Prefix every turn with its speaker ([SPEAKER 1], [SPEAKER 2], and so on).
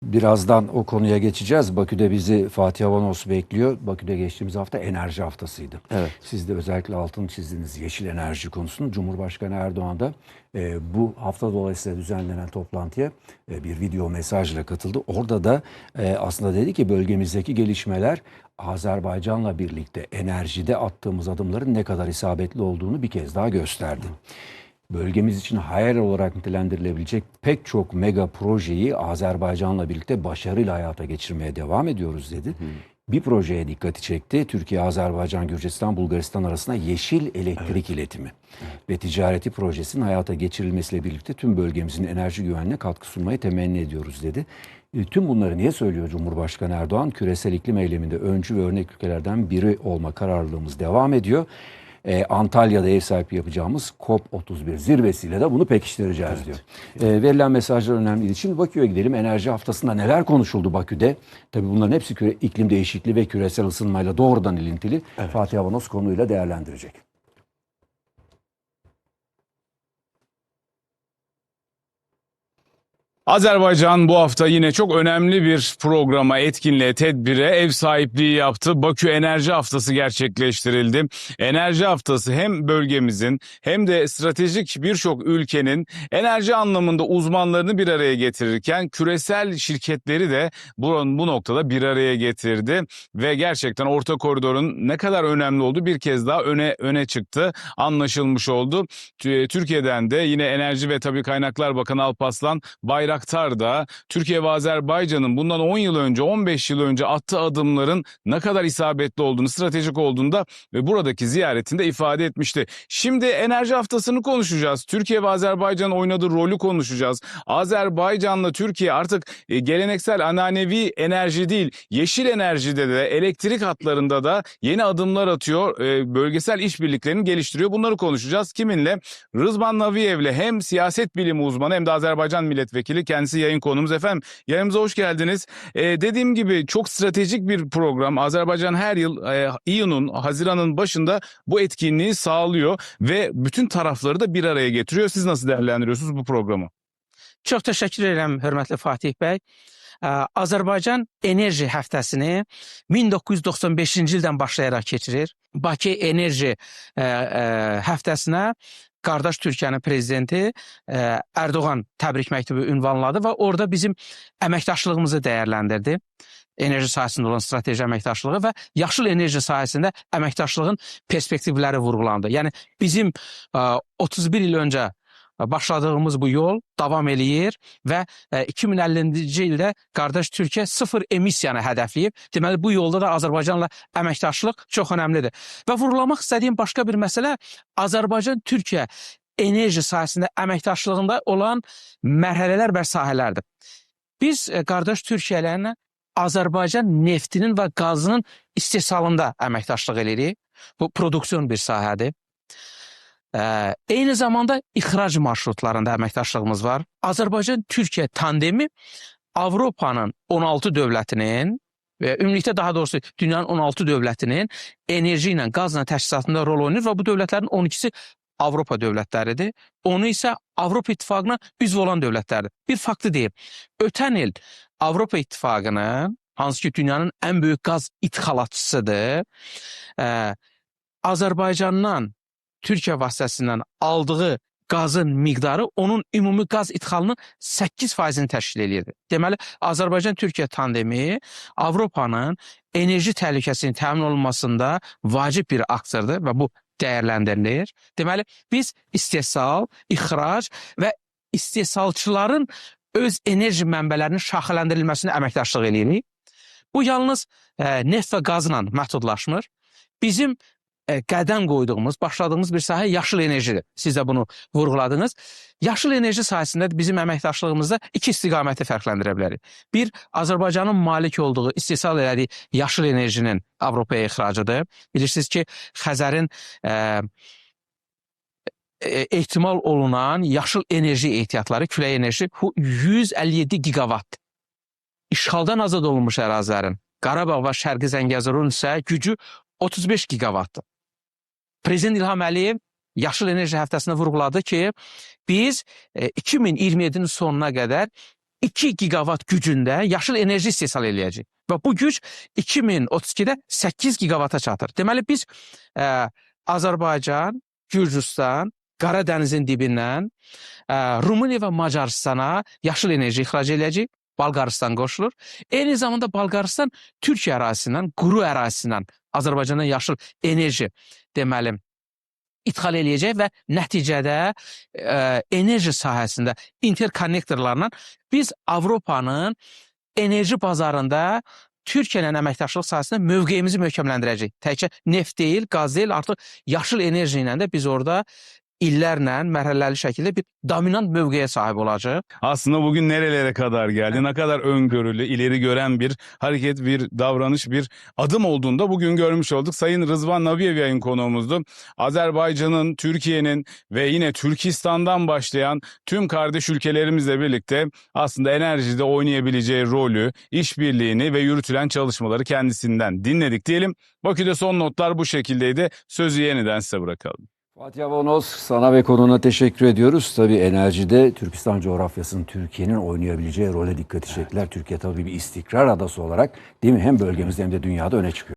[SPEAKER 1] Birazdan o konuya geçeceğiz. Bakü'de bizi Fatih Avanos bekliyor. Bakü'de geçtiğimiz hafta enerji haftasıydı.
[SPEAKER 2] Evet.
[SPEAKER 1] Siz de özellikle altını çizdiniz yeşil enerji konusunu. Cumhurbaşkanı Erdoğan da bu hafta dolayısıyla düzenlenen toplantıya bir video mesajla katıldı. Orada da aslında dedi ki bölgemizdeki gelişmeler Azerbaycan'la birlikte enerjide attığımız adımların ne kadar isabetli olduğunu bir kez daha gösterdi. Bölgemiz için hayal olarak nitelendirilebilecek pek çok mega projeyi Azerbaycan'la birlikte başarıyla hayata geçirmeye devam ediyoruz dedi. Bir projeye dikkati çekti. Türkiye, Azerbaycan, Gürcistan, Bulgaristan arasında yeşil elektrik iletimi ve ticareti projesinin hayata geçirilmesiyle birlikte tüm bölgemizin enerji güvenliğine katkı sunmayı temenni ediyoruz dedi. Tüm bunları niye söylüyor Cumhurbaşkanı Erdoğan? Küresel iklim eyleminde öncü ve örnek ülkelerden biri olma kararlılığımız devam ediyor. Antalya'da ev sahipliği yapacağımız COP31 zirvesiyle de bunu pekiştireceğiz diyor. Verilen mesajlar önemli. Şimdi Bakü'ye gidelim. Enerji haftasında neler konuşuldu Bakü'de? Tabii bunların hepsi iklim değişikliği ve küresel ısınmayla doğrudan ilintili. Evet. Fatih Avanos konuyla değerlendirecek.
[SPEAKER 3] Azerbaycan bu hafta yine çok önemli bir programa, etkinliğe, tedbire ev sahipliği yaptı. Bakü Enerji Haftası gerçekleştirildi. Enerji Haftası hem bölgemizin hem de stratejik birçok ülkenin enerji anlamında uzmanlarını bir araya getirirken küresel şirketleri de bu noktada bir araya getirdi ve gerçekten orta koridorun ne kadar önemli olduğu bir kez daha öne çıktı, anlaşılmış oldu. Türkiye'den de yine Enerji ve Tabii Kaynaklar Bakanı Alparslan Bayraktar da Türkiye ve Azerbaycan'ın bundan 10 yıl önce, 15 yıl önce attığı adımların ne kadar isabetli olduğunu, stratejik olduğunu da ve buradaki ziyaretinde ifade etmişti. Şimdi enerji haftasını konuşacağız. Türkiye ve Azerbaycan'ın oynadığı rolü konuşacağız. Azerbaycan'la Türkiye artık geleneksel ananevi enerji değil, yeşil enerjide de, elektrik hatlarında da yeni adımlar atıyor. Bölgesel işbirliklerini geliştiriyor. Bunları konuşacağız. Kiminle? Rızvan Naviyev'le, hem siyaset bilimi uzmanı hem de Azerbaycan milletvekili. Kendisi yayın konumuz. Efendim, yayınımıza hoş geldiniz. Dediğim gibi çok stratejik bir program. Azerbaycan her yıl Haziran'ın başında bu etkinliği sağlıyor ve bütün tarafları da bir araya getiriyor. Siz nasıl değerlendiriyorsunuz bu programı?
[SPEAKER 4] Çox təşəkkür edirəm, hörmətli Fatih bəy. Azərbaycan enerji həftəsini 1995-ci ildən başlayaraq keçirir. Bakı enerji həftəsinə qardaş Türkiyənin prezidenti Erdoğan təbrik məktubu ünvanladı və orada bizim əməkdaşlığımızı dəyərləndirdi. Enerji sahəsində olan strateji əməkdaşlığı və yaşıl enerji sahəsində əməkdaşlığın perspektivləri vurğulandı. Yəni bizim 31 il öncə başladığımız bu yol davam eləyir və 2050-ci ildə qardaş Türkiyə sıfır emissiyanı hədəfləyib. Deməli, bu yolda da Azərbaycanla əməkdaşlıq çox önəmlidir. Və vurğulamaq istədiyim başqa bir məsələ Azərbaycan-Türkiyə enerji sahəsində əməkdaşlığında olan mərhələlər və sahələrdir. Biz qardaş Türkiyələrlə Azərbaycan neftinin və qazının istehsalında əməkdaşlıq edirik. Bu produksiyon bir sahədir. Eyni zamanda ixrac marşrutlarında əməkdaşlığımız var. Azərbaycan-Türkiyə tandemi Avropanın 16 dövlətinin və ümumilikdə daha doğrusu dünyanın 16 dövlətinin enerji ilə, qazla təchizatında rol oynayır və bu dövlətlərin 12-si Avropa dövlətləridir. Onu isə Avropa İttifaqına üzv olan dövlətlərdir. Bir faktı deyim. Ötən il Avropa İttifaqının, hansı ki dünyanın ən böyük qaz ixalatçısıdır, Azərbaycandan Türkiyə vasitəsindən aldığı qazın miqdarı onun ümumi qaz idxalının 8%-ni təşkil edirdi. Deməli, Azərbaycan-Türkiyə tandemi Avropanın enerji təhlükəsinin təmin olunmasında vacib bir aktordur və bu dəyərləndirilir. Deməli, biz istehsal, ixrac və istehsalçıların öz enerji mənbələrinin şaxələndirilməsində əməkdaşlıq edirik. Bu yalnız neft və qazla məhdudlaşmır. Bizim qədəm qoyduğumuz, başladığımız bir sahə yaşıl enerjidir. Siz də bunu vurğuladınız. Yaşıl enerji sahəsində bizim əməkdaşlığımızda iki istiqaməti fərqləndirə bilərik. Bir, Azərbaycanın malik olduğu, istehsal elədiyi yaşıl enerjinin Avropaya ixracıdır. Bilirsiniz ki, Xəzərin ehtimal olunan yaşıl enerji ehtiyatları, külək enerji 157 gigawatt. İşğaldan azad olunmuş ərazilərin, Qarabağ və Şərqi Zəngəzurun isə gücü 35 gigawattdır. Prezident İlham Əliyev Yaşıl Enerji Həftəsində vurğuladı ki, biz 2027-nin sonuna qədər 2 gigavat gücündə yaşıl enerji istehsal eləyəcək. Və bu güc 2032-də 8 gigavata çatır. Deməli biz Azərbaycan, Gürcüstan, Qara dənizin dibindən Rumıniya və Macaristana yaşıl enerji ixrac eləyəcək. Balqaristan qoşulur. Eyni zamanda Balqaristan Türkiyə ərazisindən, quru ərazisindən Azərbaycandan yaşıl enerji deməli ithal eləyəcək və nəticədə enerji sahəsində interkonnektorlarla biz Avropanın enerji bazarında Türkiyə ilə əməkdaşlıq sahəsində mövqeyimizi möhkəmləndirəcək. Təkcə neft deyil, qaz deyil, artıq yaşıl enerji ilə də biz orada illərlə mərhələli şəkildə bir dominant mövqeyə sahib olacaq.
[SPEAKER 3] Aslında bugün nerelere kadar geldi, ne kadar öngörülü, ileri gören bir hareket, bir davranış, bir adım olduğunda bugün görmüş olduk. Sayın Rızvan Nabiyev yayın konuğumuzdu. Azerbaycan'ın, Türkiye'nin ve yine Türkistan'dan başlayan tüm kardeş ülkelerimizle birlikte aslında enerjide oynayabileceği rolü, işbirliğini ve yürütülen çalışmaları kendisinden dinledik diyelim. Bakü'de son notlar bu şekildeydi. Sözü yeniden size bırakalım.
[SPEAKER 1] Fatih Avonoz, sana ve konuna teşekkür ediyoruz. Tabii enerjide Türkistan coğrafyasının Türkiye'nin oynayabileceği role dikkati çektiler. Türkiye tabii bir istikrar adası olarak değil mi? Hem bölgemizde hem de dünyada öne çıkıyor.